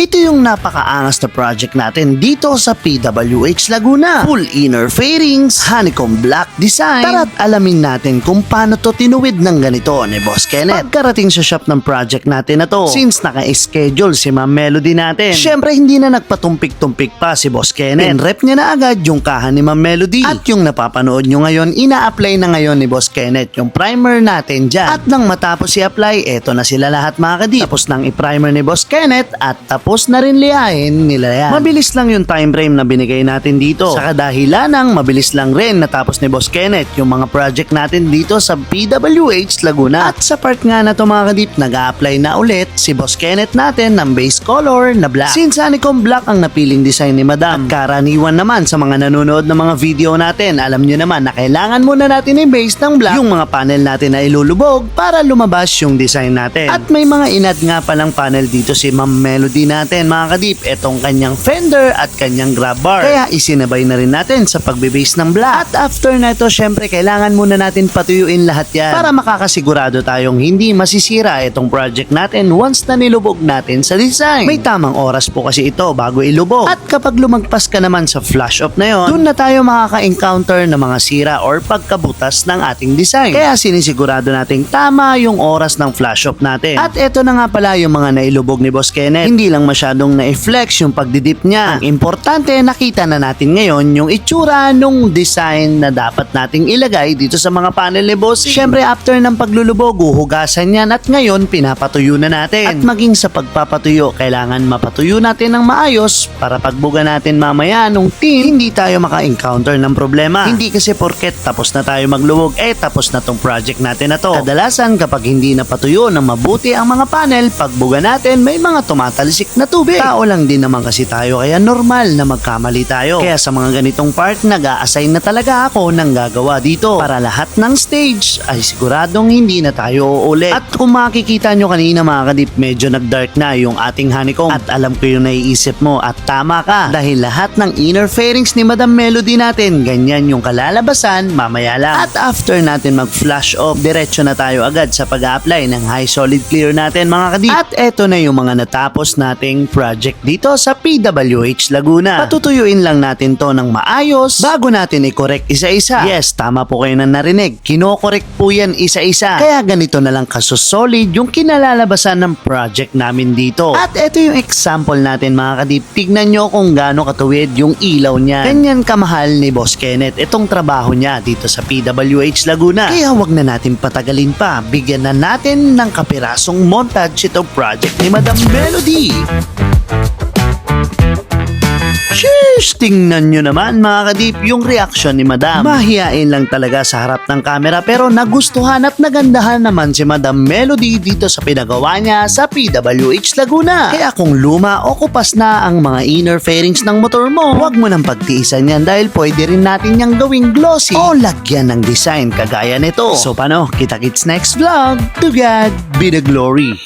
Ito yung napakaangas na project natin dito sa PWH Laguna. Full inner fairings, honeycomb black design. Tara't alamin natin kung paano to tinuwid ng ganito ni Boss Kenneth. Pagkarating sa shop ng project natin na to, since naka-schedule si Ma'am Melody natin, syempre hindi na nagpatumpik-tumpik pa si Boss Kenneth. Pinrep niya na agad yung kahan ni Ma'am Melody. At yung napapanood nyo ngayon, ina-apply na ngayon ni Boss Kenneth yung primer natin dyan. At nang matapos i-apply, eto na sila lahat mga kadip. Tapos nang i-primer ni Boss Kenneth at tapos na rin liyahin nila yan. Mabilis lang yung time frame na binigay natin dito. Sa kadahilanang mabilis lang rin natapos ni Boss Kenneth yung mga project natin dito sa PWH Laguna. At sa part nga na to mga kadip, nag-a-apply na ulit si Boss Kenneth natin ng base color na black. Since honeycomb black ang napiling design ni Madam, at karaniwan naman sa mga nanonood ng mga video natin, alam nyo naman na kailangan muna natin i-base ng black yung mga panel natin na ilulubog para lumabas yung design natin. At may mga inad nga palang panel dito si Ma'am Melody natin mga kadip, etong kanyang fender at kanyang grab bar. Kaya isinabay na rin natin sa pagbibase ng black. At after na ito, syempre kailangan muna natin patuyuin lahat yan para makakasigurado tayong hindi masisira itong project natin once na nilubog natin sa design. May tamang oras po kasi ito bago ilubog. At kapag lumagpas ka naman sa flash off na yon, dun na tayo makaka-encounter ng mga sira or pagkabutas ng ating design. Kaya sinisigurado nating tama yung oras ng flash off natin. At eto na nga pala yung mga nailubog ni Boss Kenneth. Hindi lang masyadong na-flex yung pagdidip niya. Ang importante, nakita na natin ngayon yung itsura nung design na dapat nating ilagay dito sa mga panel ni Boss. Siyempre, after ng paglulubog, huhugasan yan at ngayon pinapatuyo na natin. At maging sa pagpapatuyo, kailangan mapatuyo natin ng maayos para pagbuga natin mamaya nung team, hindi tayo maka-encounter ng problema. Hindi kasi porket tapos na tayo maglubog, tapos na tong project natin na to. Kadalasan, kapag hindi napatuyo ng mabuti ang mga panel, pagbuga natin, may mga tumatalsik na tubig. Tao lang din naman kasi tayo, kaya normal na magkamali tayo. Kaya sa mga ganitong part, nag-a-assign na talaga ako ng gagawa dito para lahat ng stage ay siguradong hindi na tayo uulit. At kung makikita nyo kanina mga kadip, medyo nag-dark na yung ating honeycomb. At alam ko yung naiisip mo at tama ka dahil lahat ng inner fairings ni Madam Melody natin, ganyan yung kalalabasan mamaya lang. At after natin mag-flash off, diretso na tayo agad sa pag-apply ng high solid clear natin mga kadip. At eto na yung mga natapos nating project dito sa PWH Laguna. Patutuyuin lang natin to ng maayos bago natin i-correct isa-isa. Yes, tama po kayo na narinig. Kino-correct po yan isa-isa. Kaya ganito na lang kasosolid yung kinalalabasan ng project namin dito. At eto yung example natin mga kadip. Tignan nyo kung gaano katuwid yung ilaw niya. Ganyan kamahal ni Boss Kenneth itong trabaho niya dito sa PWH Laguna. Kaya wag na natin patagalin pa. Bigyan na natin ng kapirasong montage itong project ni Madam Melody. Sheesh! Tingnan nyo naman mga kadip yung reaction ni Madam. Mahihain lang talaga sa harap ng camera pero nagustuhan at nagandahan naman si Madam Melody dito sa pinagawa niya sa PWH Laguna. Kaya kung luma o kupas na ang mga inner fairings ng motor mo, huwag mo nang pagtiisan yan dahil pwede rin natin niyang gawing glossy o lagyan ng design kagaya nito. So paano? Kita-kits next vlog. To God be the glory.